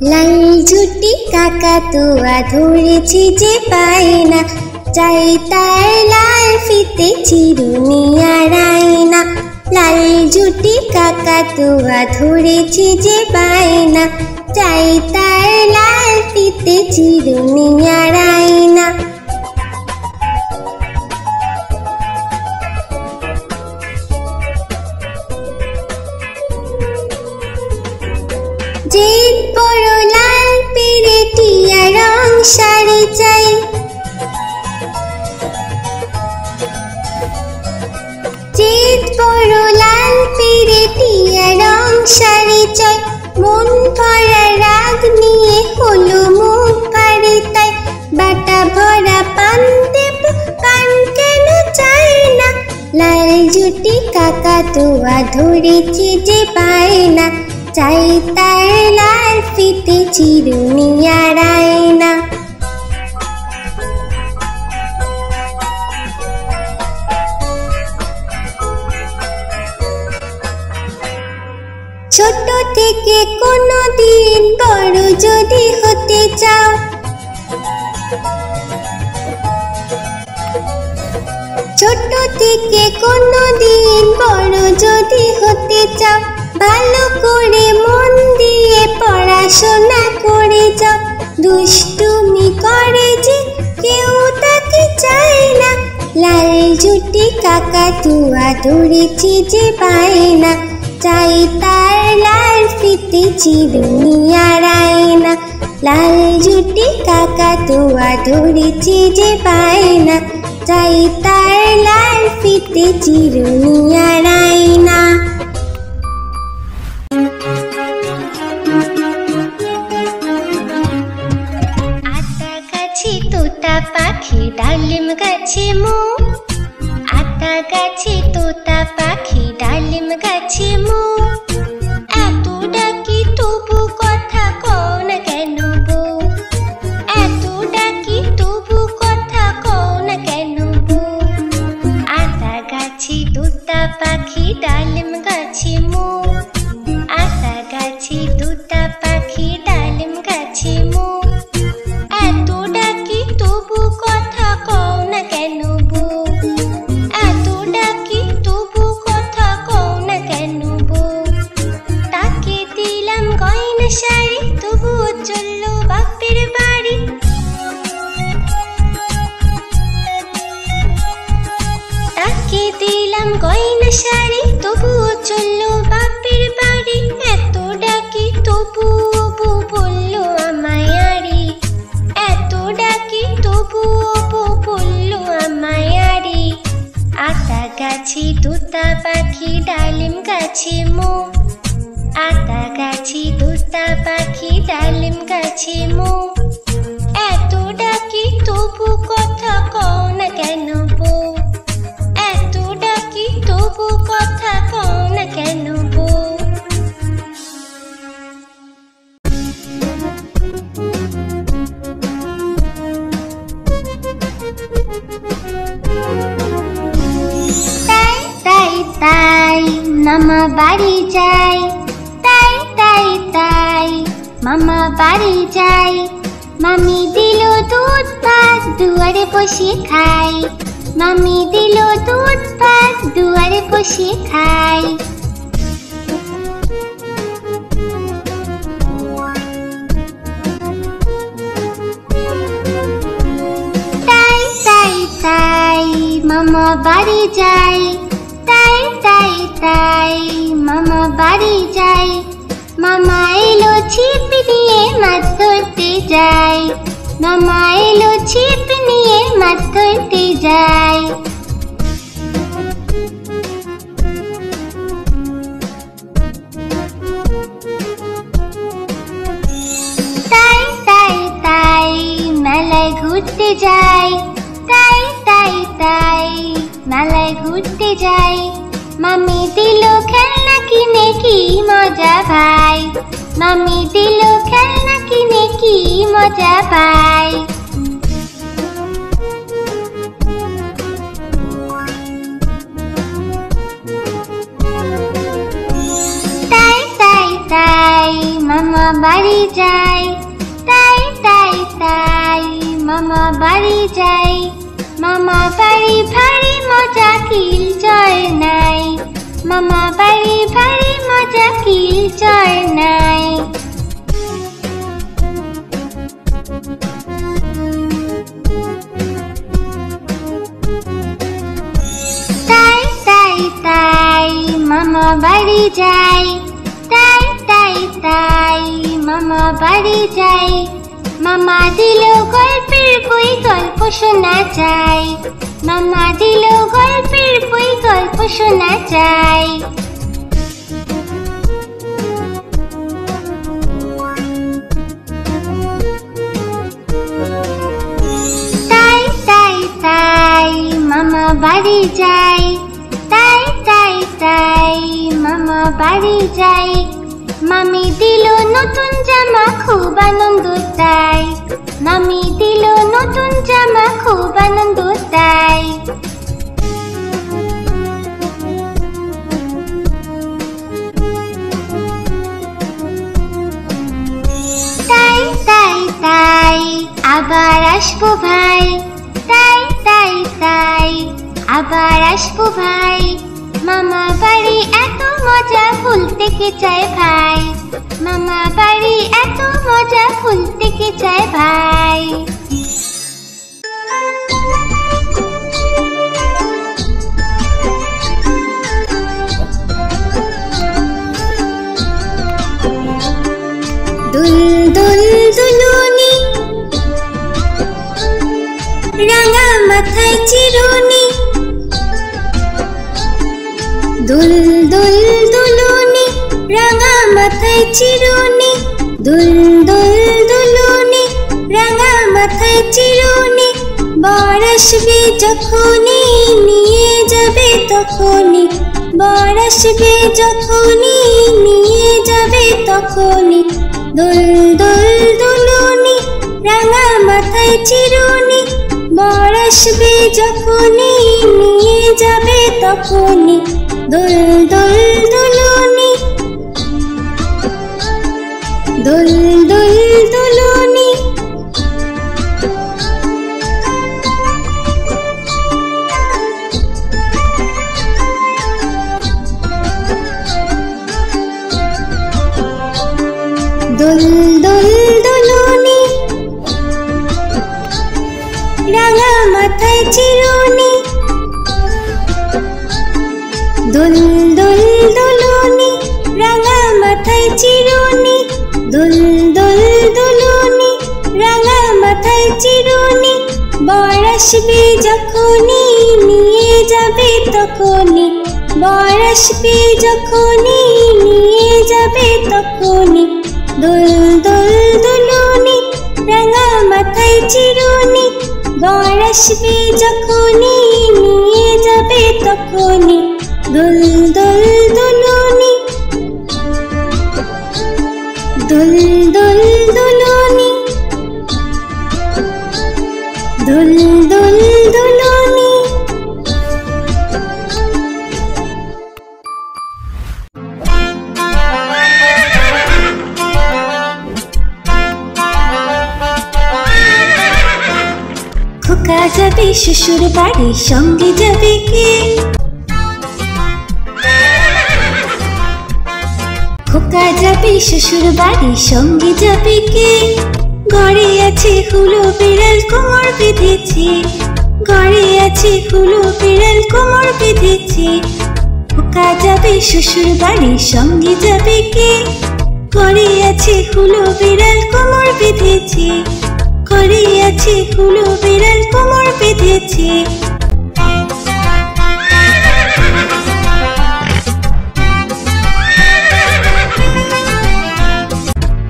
লাল ঝুটি কাকাতুয়া ধরেছি যে পায় না, চাই তার লাল ফিতে চিরুনি আর আয়না। লাল ঝুটি কাকাতুয়া ধরেছি যে পায় না, চাই তার লাল ফিতে চিরুনি আর আয়না। জিদ বড় লাল পেরে টিয়া রং শাড়ি চাই, জিদ বড় লাল পেরে টিয়া রং শাড়ি চাই। মন ভরা রাগ নিয়ে হলো মুখ ভারী তাই, বাটা ভরা পান দেব পান কেন চাই না। লাল ঝুটি কাকাতুয়া ধরেছি যে পায় না, চাই তার লাল ফিতে চিরুনি আর আয়না। ছোট থেকে কোনো দিন বড় যদি হতে চাও, ছোট থেকে কোনো দিন বড় যদি হতে চাও, ভালো করে মন দিয়ে পড়াশোনা করে যাও। দুষ্টুমি করে যে কেউ তাকে চায় না, লাল ঝুটি কাকাতুয়া ধরেছি যে পায় না, চাই তার লাল ফিতে চিরুনি আর আয়না। লাল ঝুটি কাকাতুয়া ধরেছি যে পায় না, চাই তার লাল ফিতে চিরুনি আর আয়না। আতা গাছে তোতা পাখি ডালিম গাছে মো, আতা গাছে তোতা পাখি ডালিম গাছে মো। এত ডাকি তবু কথা কও না কেন বউ, এত ডাকি তবু কথা কও না কেন বউ। আতা গাছে তোতা পাখি ডালিম গাছে মো, আতা গাছে তোতা পাখি ডালিম গাছে মো। এত ডাকি তবু কথা কও না কেন বউ, এত ডাকি তবু কথা কও না কেন বউ। তাকে দিলাম গয়না শাড়ি তবুও চললো বাপের বাড়ি, তাকে দিলাম গয়না শাড়ি তবুও চললো বাপের বাড়ি। এত ডাকি তবুও বউ বললো আমায় আড়ি, এত ডাকি তবুও বউ বললো আমায় আড়ি। আতা গাছে তোতা পাখি ডালিম গাছে মো, আতা গাছে তোতা পাখি ডালিম গাছে মো। এত ডাকি তবু কথা কও না কেন বউ, এত ডাকি তবু কথা কও না কেন বউ। তাই তাই তাই মামা বাড়ি যাই, তাই তাই তাই মামা বাড়ি যাই। মামি দিল দুধ ভাত দুয়ারে বসে খাই, মামি দিল দুধ ভাত দুয়ারে বসে খাই। তাই তাই তাই মামা বাড়ি যাই, তাই তাই তাই মামা বাড়ি যাই। মামা এলো ছিপ নিয়ে মাছ ধরতে যাই, মামা এলো ছিপ নিয়ে মাছ ধরতে যাই। তাই তাই তাই মেলায় ঘুরতে যাই, তাই তাই তাই মেলায় ঘুরতে যাই। মামি দিল খেলনা কিনে কি মজা ভাই, মামি দিল খেলনা কিনে কি মজা পাই। তাই তাই তাই মামা বাড়ি যায়, তাই তাই তাই মামা বাড়ি যায়। মামা বাড়ি ভারী মজা কিলচর নাই, মামা বাড়ি ভারী মজা কিলচর নাই। তাই তাই তাই মামা বাড়ি যায়, তাই তাই তাই মামা বাড়ি যায়। মামা দিল গল্পের বই, গল্প শোনা যায়, মামা দিল গল্পের বই, গল্প শোনা যায়। তাই তাই তাই মামা বাড়ি যায়, তাই তাই তাই মামা বাড়ি যায়। মামি দিল নতুন জামা, খুব আনন্দ তাই, মামি দিল নতুন জামা, খুব আনন্দ তাই। তাই তাই তাই আবার আসবো ভাই, তাই তাই তাই আবার আসবো ভাই। মামা বাড়ি এত মজা, ভুলতে কে চায় ভাই, মামা বাড়ি এত মজা, ভুলতে কে চায় ভাই। দুল দুল দুলুনি, রাঙা মাথায় চিরুনি। দুল দুল দুলুনি, রাঙা মাথায় চিরুনি। দুল দুল দুলুনি, রাঙা মাথায় চিরুনি। বর আসবে যখনই, নিয়ে যাবে তখনই, বর আসবে যখনই, নিয়ে যাবে তখনই। দুল দুল দুলুনি, রাঙা মাথায় চিরুনি। বর আসবে যখনই, নিয়ে যাবে তখনই। দুল দুল দুলুনি, দুল দুল দুলুনি। দুল দুল দুলুনি, রাঙা মাথায় চিরুনি। দুল দুল দুলুনি, রাঙা মাথায় চিরুনি। দুল দুল দুলুনি, রাঙা মাথায় চিরুনি। বর আসবে যখনই, নিয়ে যাবে তখনই, বর আসবে যখনই, নিয়ে যাবে তখনই। দুল দুল দুলুনি, রাঙা মাথায় চিরুনি। বর আসবে যখনই, নিয়ে যাবে তখনই। দুল দুল দুলুনি, দুল দুল দুলুনি, দুল দুল দুলুনি। খোকা যাবে শ্বশুর বাড়ি, সঙ্গে যাবে কে? খোকা যাবে শ্বশুর বাড়ি, সঙ্গে যাবে কে? ঘরে আছে হুলো বিড়াল, কোমর বেঁধেছে, ঘরে আছে হুলো বিড়াল, কোমর বেঁধেছে। খোকা যাবে শ্বশুর বাড়ি, সঙ্গে যাবে কে? ঘরে আছে হুলো বিড়াল, কোমর বেঁধেছে, ঘরে আছে হুলো বিড়াল, কোমর বেঁধেছে।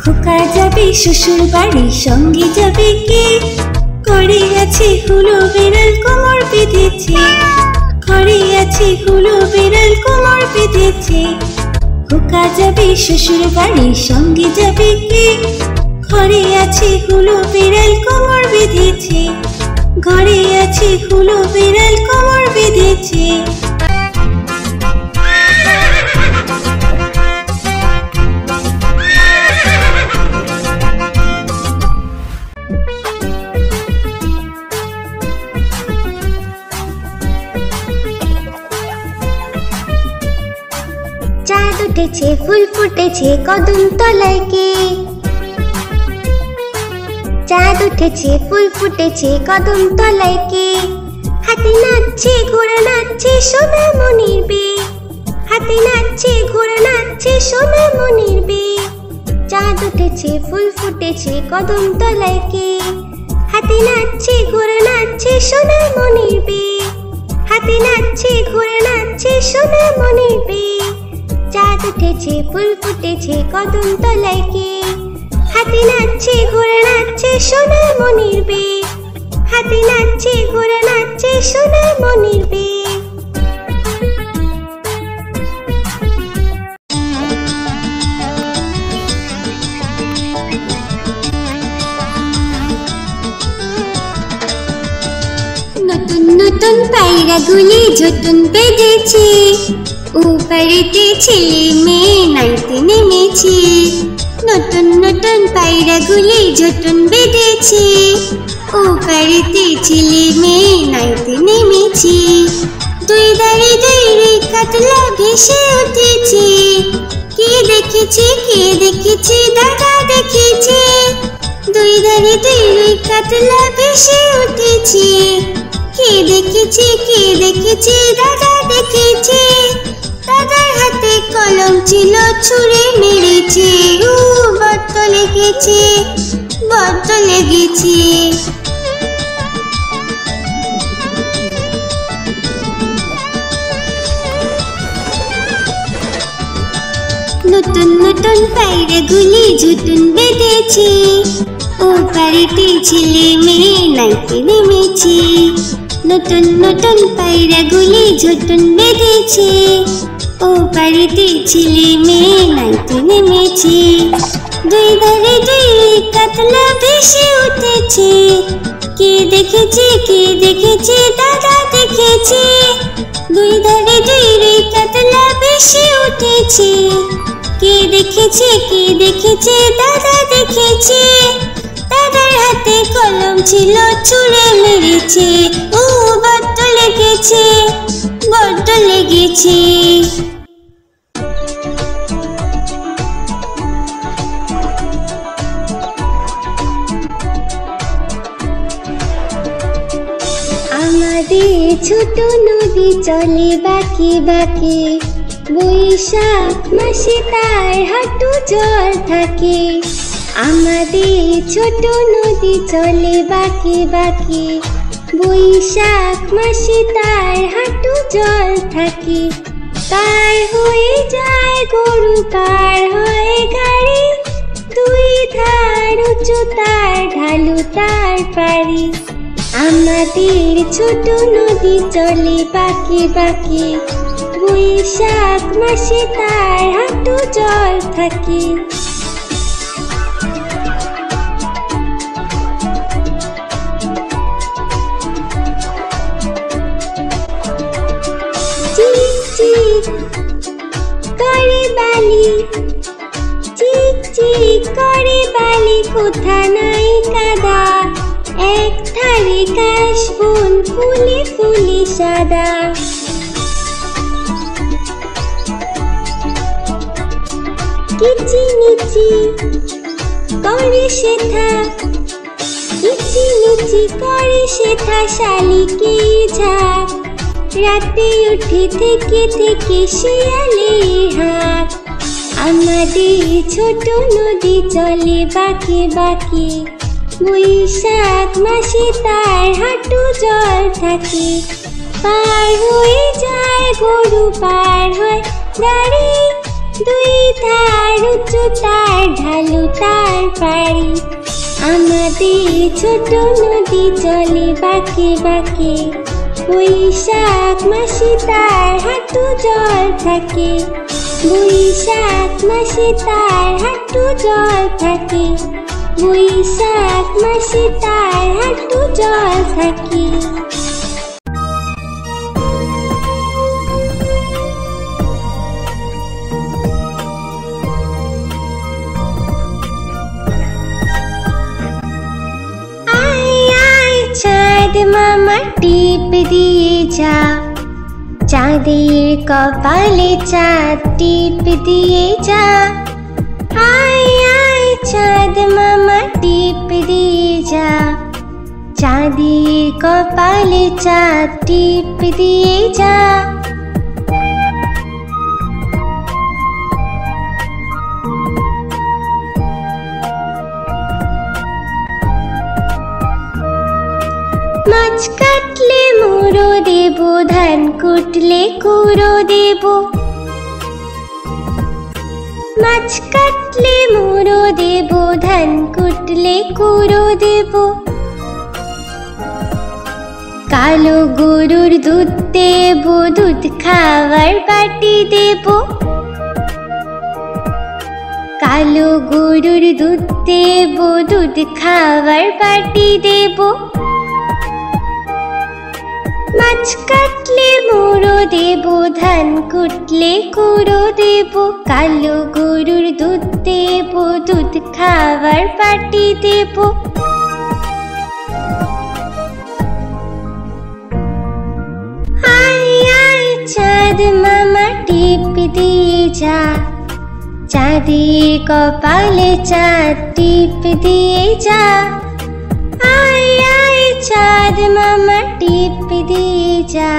খোকা যাবে শ্বশুর বাড়ি, সঙ্গে যাবে কে? ঘরে আছে হুলো বিড়াল, কোমর বেঁধেছে, ঘরে আছে হুলো বিড়াল, কোমর বেঁধেছে। খোকা যাবে শ্বশুর বাড়ি, সঙ্গে যাবে কে? ঘরে আছে হুলো বিড়াল, কোমর বেঁধেছে, ঘরে আছে হুলো বিড়াল, কোমর বেঁধেছে। উঠেছে ফুল ফুটেছে কদম তলায় কে? চাঁদ উঠেছে ফুল ফুটেছে কদম তলায় কে? হাতি নাচছে ঘোড়া নাচছে সোনা মনির বে। হাতি নাচছে ঘোড়া নাচছে সোনা মনির বে। চাঁদ উঠেছে ফুল ফুটেছে কদম তলায় কে? হাতি নাচছে ঘোড়া নাচছে সোনা মনির বে। হাতি নাচছে ঘোড়া নাচছে সোনা মনির বে। চাঁদ উঠেছে ফুল ফুটেছে কদম তলায় কে? হাতি নাচছে ঘোড়া নাচছে সোনা মনির বে। হাতি নাচছে ঘোড়া নাচছে সোনা মনির বে। নতুন নতুন পায়রাগুলি ঝুটুন বেঁধেছে, উপরেতে ছেলে মেয়ে নাইতে নেমেছে। নতুন নতুন পায়রাগুলি ঝুটুন বেঁধেছে, উপরেতে ছেলে মেয়ে নাইতে নেমেছে। দুই ধারে দুই কাতলা ভেসে উঠেছে, কে দেখেছে কে দেখেছে দাদা দেখেছে। দুই ধারে দুই কাতলা ভেসে উঠেছে, কে দেখেছে কে দেখেছে দাদা দেখেছে। দাদার হাতে কলম ছিল ছুঁড়ে মেরেছে, বড্ড লেগেছে বড্ড লেগেছে। নতুন নতুন পায়রাগুলি ঝুটুন বেঁধেছে, ও বাড়িতে ছেলে মেয়ে নাইতে নেমেছে। নতুন নতুন পায়রাগুলি ঝুটুন বেঁধেছে, ও বাড়িতে ছেলে মেয়ে নাইতে নেমেছে। দুই ধারে দুই কাতলা ভেসে উঠেছে, কে দেখেছে কে দেখেছে দাদা দেখেছে। দুই ধারে দুই কাতলা ভেসে উঠেছে, কে দেখেছে কে দেখেছে দাদা দেখেছে। দাদার হাতে কলম ছিল ছুঁড়ে মেরেছে, বড্ড লেগেছে বড্ড লেগেছে। আমাদের ছোট নদী চলে বাঁকে বাঁকে, বৈশাখ মাসে তার হাঁটু জল থাকে। আমাদের ছোট নদী চলে বাঁকে বাঁকে, বৈশাখ মাসে তার হাঁটু জল থাকে। পার হয়ে যায় গরু পার হয় গাড়ি, দুই ধার উঁচু তার ঢালু তার পারি। আমাদের ছোট নদী চলে বাঁকে বাঁকে, বৈশাখ মাসে তার হাঁটু জল থাকে। চিক চিক করে বালি, চিক চিক করে বালি, কোথা নাই কাদা। এক ধারে কাশবন ফুলে ফুলে সাদা। কিচিমিচি করে শেঠা, কিচিমিচি করে শেঠা শালিকে ঝাঁক। রাতে উঠে থেকে থেকে শিয়ালে হাঁক। আমাদের ছোট নদী চলে বাঁকে বাঁকে, বৈশাখ মাসে তার হাঁটু জল থাকে। পার হয়ে যায় গরু পার হয় গাড়ি, দুই ধার উঁচু তার ঢালু তার পারি। আমাদের ছোট নদী চলে বাঁকে বাঁকে, বৈশাখ মাসে তার হাঁটু জল থাকে। বৈশাখ মাসে তার হাঁটু জল থাকে। বৈশাখ মাসে তার হাঁটু জল থাকে। চাঁদ মামা টিপ দিয়ে যা, চাঁদের কপালে চাঁদ টিপ দিয়ে যা, আয় আয় চাঁদ মামা টিপ দিয়ে যা, চাঁদের কপালে চাঁদ টিপ দিয়ে যা। মাছ কাটলে মুড়ো দেব, ধান কুটলে কুড়ো দেব, মাছ কাটলে মুড়ো দেব, ধান কুটলে কুড়ো দেব। কালো গরুর দুধ দেব, দুধ খাওয়ার বাটি দেব, কালো গরুর দুধ দেব, দুধ খাওয়ার বাটি দেব। মাছ কাটলে মুড়ো দেব, ধান কুটলে কুড়ো দেব, কালো গরুর দুধ দেব, দুধ খাওয়ার বাটি দেব। আয় আয় চাঁদ মামা টিপ দিয়ে যা, চাঁদের কপালে চাঁদ টিপ দিয়ে যা, আয় আয় চাঁদ মামা টিপ দিয়ে যা,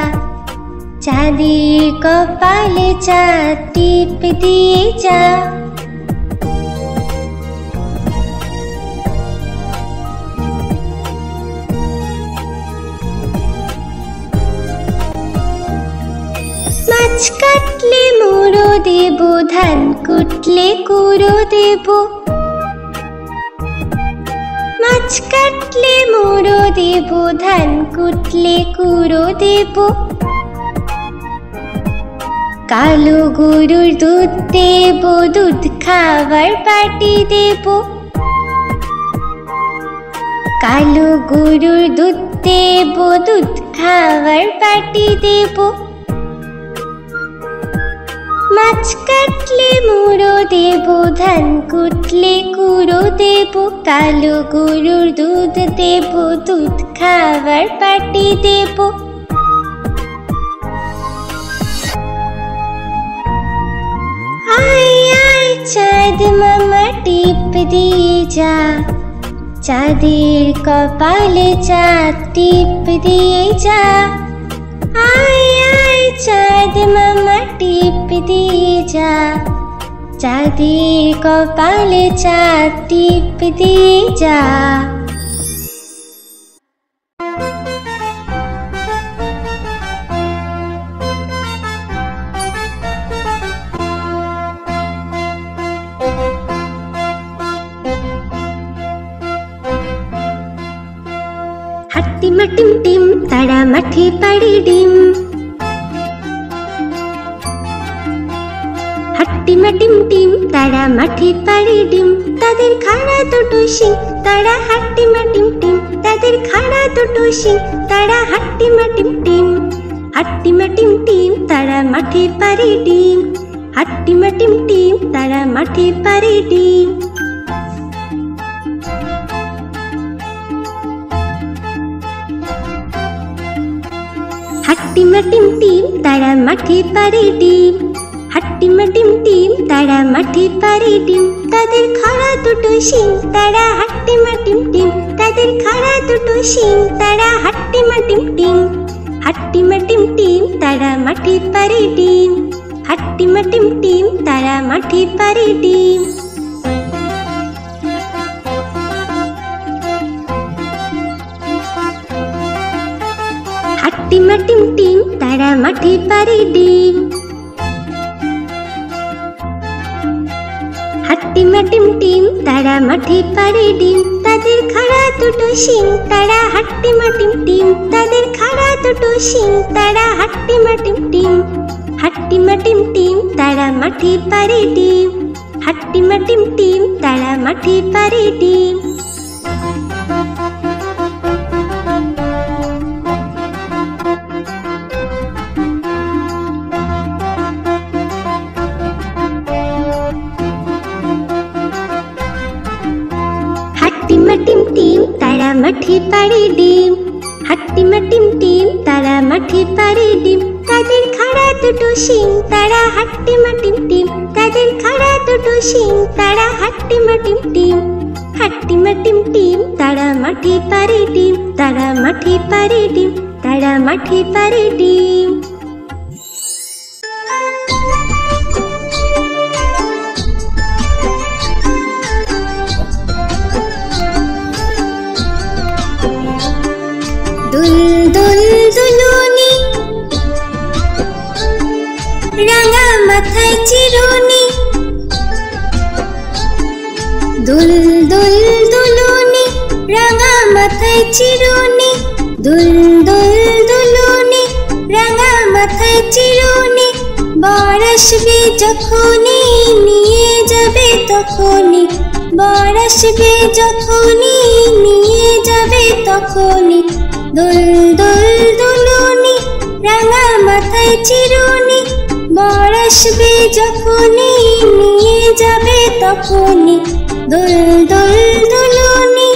চাঁদের কপালে চাঁদ টিপ দিয়ে যা। মাছ কাটলে মুড়ো দেব, ধান কুটলে কুড়ো দেব, মাছ কাটলে মুড়ো দেব, ধান কুটলে কুড়ো দেব। কালো গরুর দুধ দেব, দুধ খাওয়ার বাটি দেব, কালো গরুর দুধ দেব, দুধ খাওয়ার বাটি দেব। মাছ কাটলে মুড়ো দেব, ধান কুটলে কুড়ো দেব, কালো গরুর দুধ দেব, দুধ খাওয়ার বাটি দেব। আয় আয় চাঁদ মামা টিপ দিয়ে যা, চাঁদের কপালে চাঁদ টিপ দিয়ে যা, আয় আয় চাঁদ মামা টিপ দিয়ে যা, চাঁদের কপালে চাঁদ টিপ দিয়ে যা। হাট্টিমা টিম টিম তারা মাঠে পাড়ে ডিম, হাট্টিমা টিম টিম তারা মাঠে পাড়ে ডিম, তাদের খাড়া দুটো শিং তারা হাট্টিমা টিম টিম, তাদের খাড়া দুটো শিং তারা হাট্টিমা টিম টিম। হাট্টিমা টিম টিম তারা মাঠে পাড়ে ডিম, হাট্টিমা টিম টিম তারা মাঠে পাড়ে ডিম। হাট্টিমা টিম টিম তারা মাঠে পাড়ে ডিম, হাট্টিমা টিম টিম তারা মাঠে পাড়ে ডিম, তাদের খাড়া দুটো শিং তারা হাট্টিমা টিম টিম, তাদের খাড়া দুটো শিং তারা হাট্টিমা টিম টিম। হাট্টিমা টিম টিম তারা মাঠে পাড়ে ডিম, হাট্টিমা টিম টিম তারা মাঠে পাড়ে ডিম। হাট্টিমা টিম টিম তারা মাঠে পাড়ে ডিম, হাট্টিমা টিম টিম তারা মাঠে পাড়ে ডিম, তাদের খাড়া দুটো শিং তারা হাট্টিমা টিম টিম, তাদের খাড়া দুটো শিং তারা হাট্টিমা টিম টিম। হাট্টিমা টিম টিম তারা মাঠে পাড়ে ডিম, হাট্টিমা টিম টিম তারা মাঠে পাড়ে ডিম। হাট্টিমা টিম টিম তারা মাঠে পাড়ে ডিম, হাট্টিমা টিম টিম তারা মাঠে পাড়ে ডিম, তাদের দুটো শিং তারা হাট্টিমা টিম টিম, তাদের খাড়া দুটো শিং তারা হাট্টিমা টিম টিম, হাট্টিমা টিম টিম, তারা মাঠে পারে ডিম, তারা মাঠে পারে ডিম, তারা মাঠে পারে ডিম। দুল দুল দুলুনি, রাঙা মাথায় চিরুনি, দুল দুল দুলুনি, রাঙা মাথায় চিরুনি, দুল দুল দুলুনি, রাঙা মাথায় চিরুনি, বর আসবে যখনই নিয়ে যাবে তখনই, বর আসবে যখনই নিয়ে যাবে তখনই, দুল দুল দুলুনি, রাঙা মাথায় চিরুনি, বর আসবে যখনই নিয়ে যাবে তখনই, দুল দুল দুলুনি,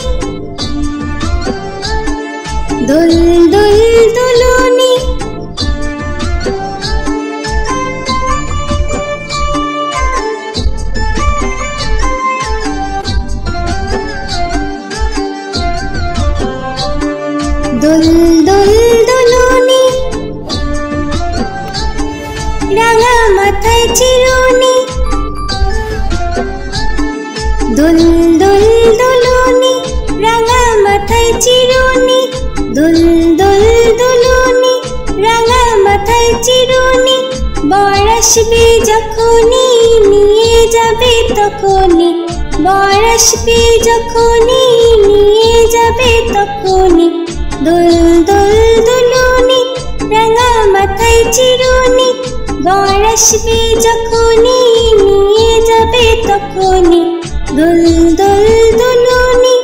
দুল দুল দুলুনি। দুল দুল দুলুনি, রাঙা মাথায় চিরুনি, দুল দুল দুলুনি, রাঙা মাথায় চিরুনি, দুল দুল দুলুনি, রাঙা মাথায় চিরুনি, বর আসবে যখনই নিয়ে যাবে তখনই, বর আসবে যখনই নিয়ে যাবে তখনই, দুল দুল দুলুনি, রাঙা মাথায় চিরুনি, বর আসবে যখনই নিয়ে যাবে তখনই, দুল দুল দুলুনি,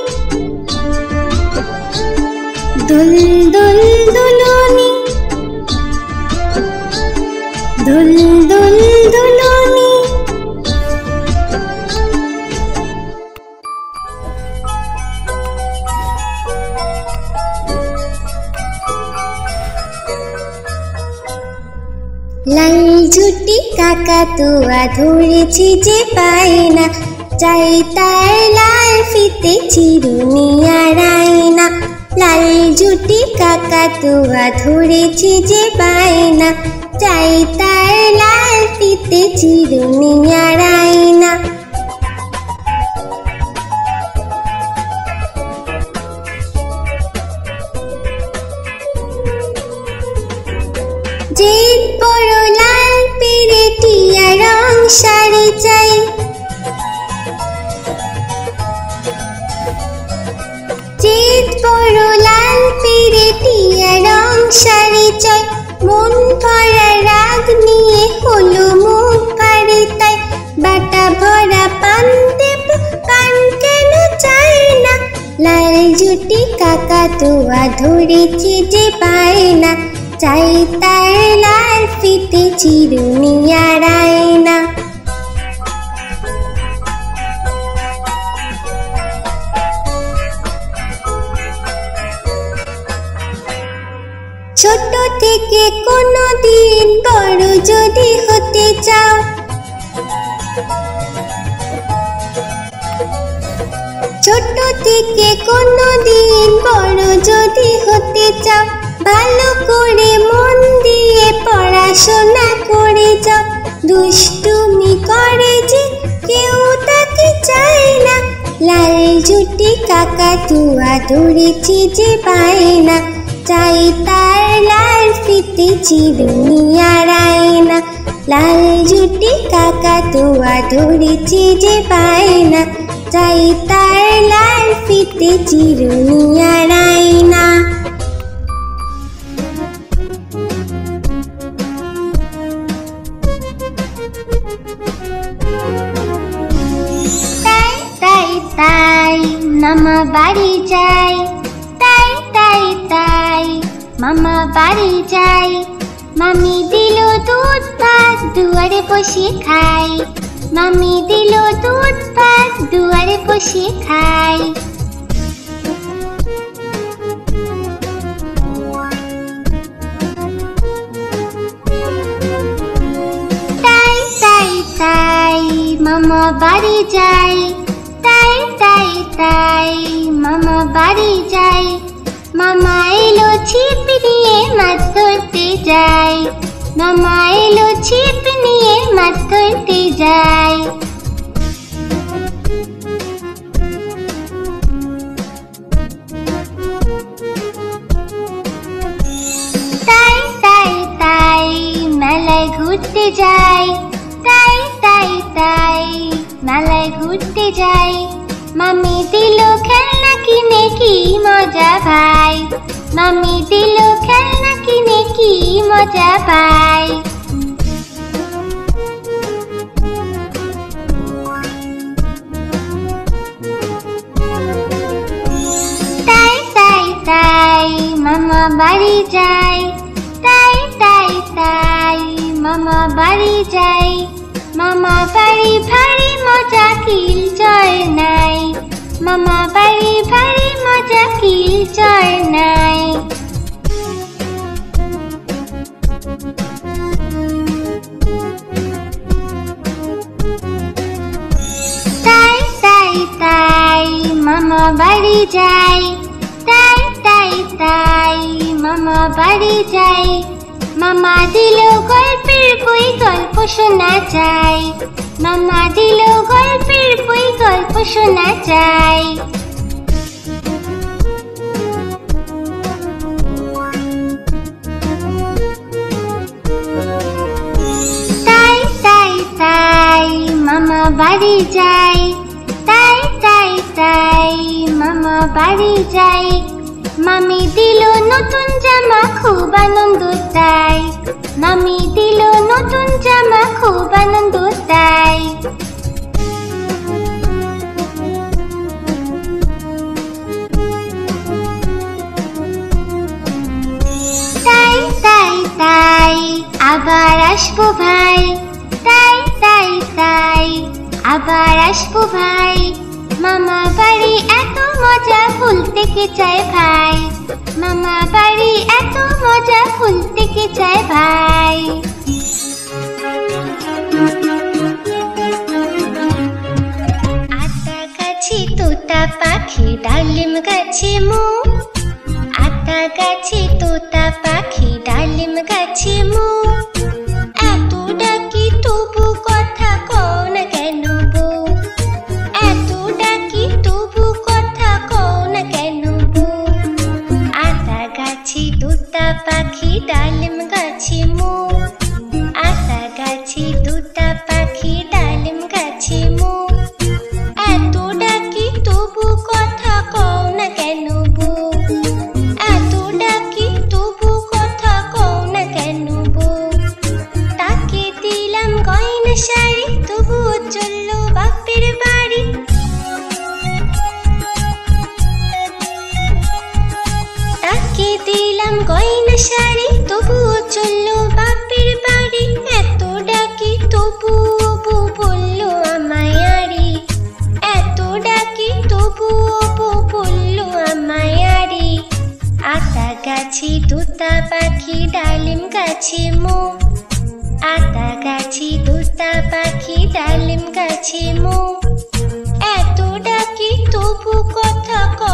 দুল দুল দুলুনি, দুল দুল দুলুনি। লাল ঝুটি কাকাতুয়া ধরেছি যে পায় না, চাই তার লাল ফিতে চিরুনি আর আয়না, লাল ঝুটি কাকাতুয়া ধরেছি যে পায় না, চাই তার লাল ফিতে চিরুনি আর আয়না। যে বড় লাল পেরেটিয়া রং শাড়ি চাই, যে বড় লাল পেরেটিয়া রং শাড়ি চাই, মন ভরা রাগ নিয়ে হলো মুখ ভারী তাই, বাটা ভরা পান দেব পান কেন চাই না, লাল ঝুটি কাকাতুয়া ধরেছি যে পায় না, চাই তার লাল ফিতে চিরুনি আর আয়না। ছোট থেকে কোনো দিন বড় যদি হতে চাও, ছোট থেকে কোনো দিন বড় যদি হতে চাও, ভালো করে মন দিয়ে পড়াশোনা করে যাও, দুষ্টুমি করে যে কেউ তাকে চায় না, লাল ঝুটি কাকাতুয়া ধরেছি যে পায় না, চাই তার লাল ফিতে চিরুনি আর আয়না, লাল ঝুটি কাকাতুয়া ধরেছি যে পায় না, চাই তার লাল ফিতে চিরুনি আর আয়না। তাই তাই তাই মামা বাড়ি যাই, তাই তাই তাই মামা বাড়ি যাই, মামি দিল দুধ ভাত দুয়ারে বসে খাই, মামি দিল দুধ ভাত দুয়ারে বসে খাই। মামা বাড়ি যাই, তাই তাই তাই মামা বাড়ি যাই। মামা এলো ছিপ নিয়ে মাছ ধরতে যাই, মামা এলো ছিপ নিয়ে মাছ ধরতে যাই। তাই তাই তাই মেলায় ঘুরতে যাই, তাই তাই তাই মেলায় ঘুরতে যাই। মামি দিল খেলনা কিনে কি মজা ভাই, মামি দিল খেলনা কিনে কি মজা পাই। তাই তাই তাই মামা বাড়ি যাই, তাই তাই তাই মামা বাড়ি যাই। মামা বাড়ি ভারী মজা কিল চড় নাই, মামা বাড়ি ভারী মজা কিল চড় নাই। তাই তাই তাই মামা বাড়ি যাই, তাই তাই তাই মামা বাড়ি যাই। মামা দিল গল্পের বই গল্প শোনা চাই, মামা দিল গল্পের বই গল্প শোনা চাই। তাই তাই তাই মামা বাড়ি যাই, তাই তাই তাই মামা বাড়ি যাই। মামি দিল নতুন জামা খুব আনন্দ তাই, মামি দিল নতুন জামা খুব আনন্দ তাই। তাই তাই তাই আবার আসবো ভাই, তাই তাই তাই আবার আসবো ভাই। মামা বাড়ি এত মজা ভুলতে কে চায় ভাই, মামা বাড়ি এত মজা ভুলতে কে চায় ভাই। আতা গাছে তোতা পাখি ডালিম গাছে মো, আতা গাছে তোতা পাখি ডালিম গাছে মো। এত ডাকি তবু কথা কও না কেন বউ, এত ডাকি তবু কথা কও না কেন বউ। আতা গাছে তোতা পাখি ডালিম গাছে মো, আতা গাছে তোতা পাখি ডালিম গাছে মো। এত ডাকি তবু কথা কও না কেন বউ, এত ডাকি তবু কথা কও না কেন বউ। তাকে দিলাম গয়না শাড়ি তবুও চললো বাপের বাড়ি, তাকে দিলাম গয়না শাড়ি তবুও চললো বাপের বাড়ি। এত ডাকি তবুও বউ বললো আমায় আড়ি, এত ডাকি তবুও বউ বললো আমায় আড়ি। আতা গাছে তোতা পাখি ডালিম গাছে মো, আতা গাছে তোতা পাখি ডালিম গাছে মো। এত ডাকি তবু কথা কও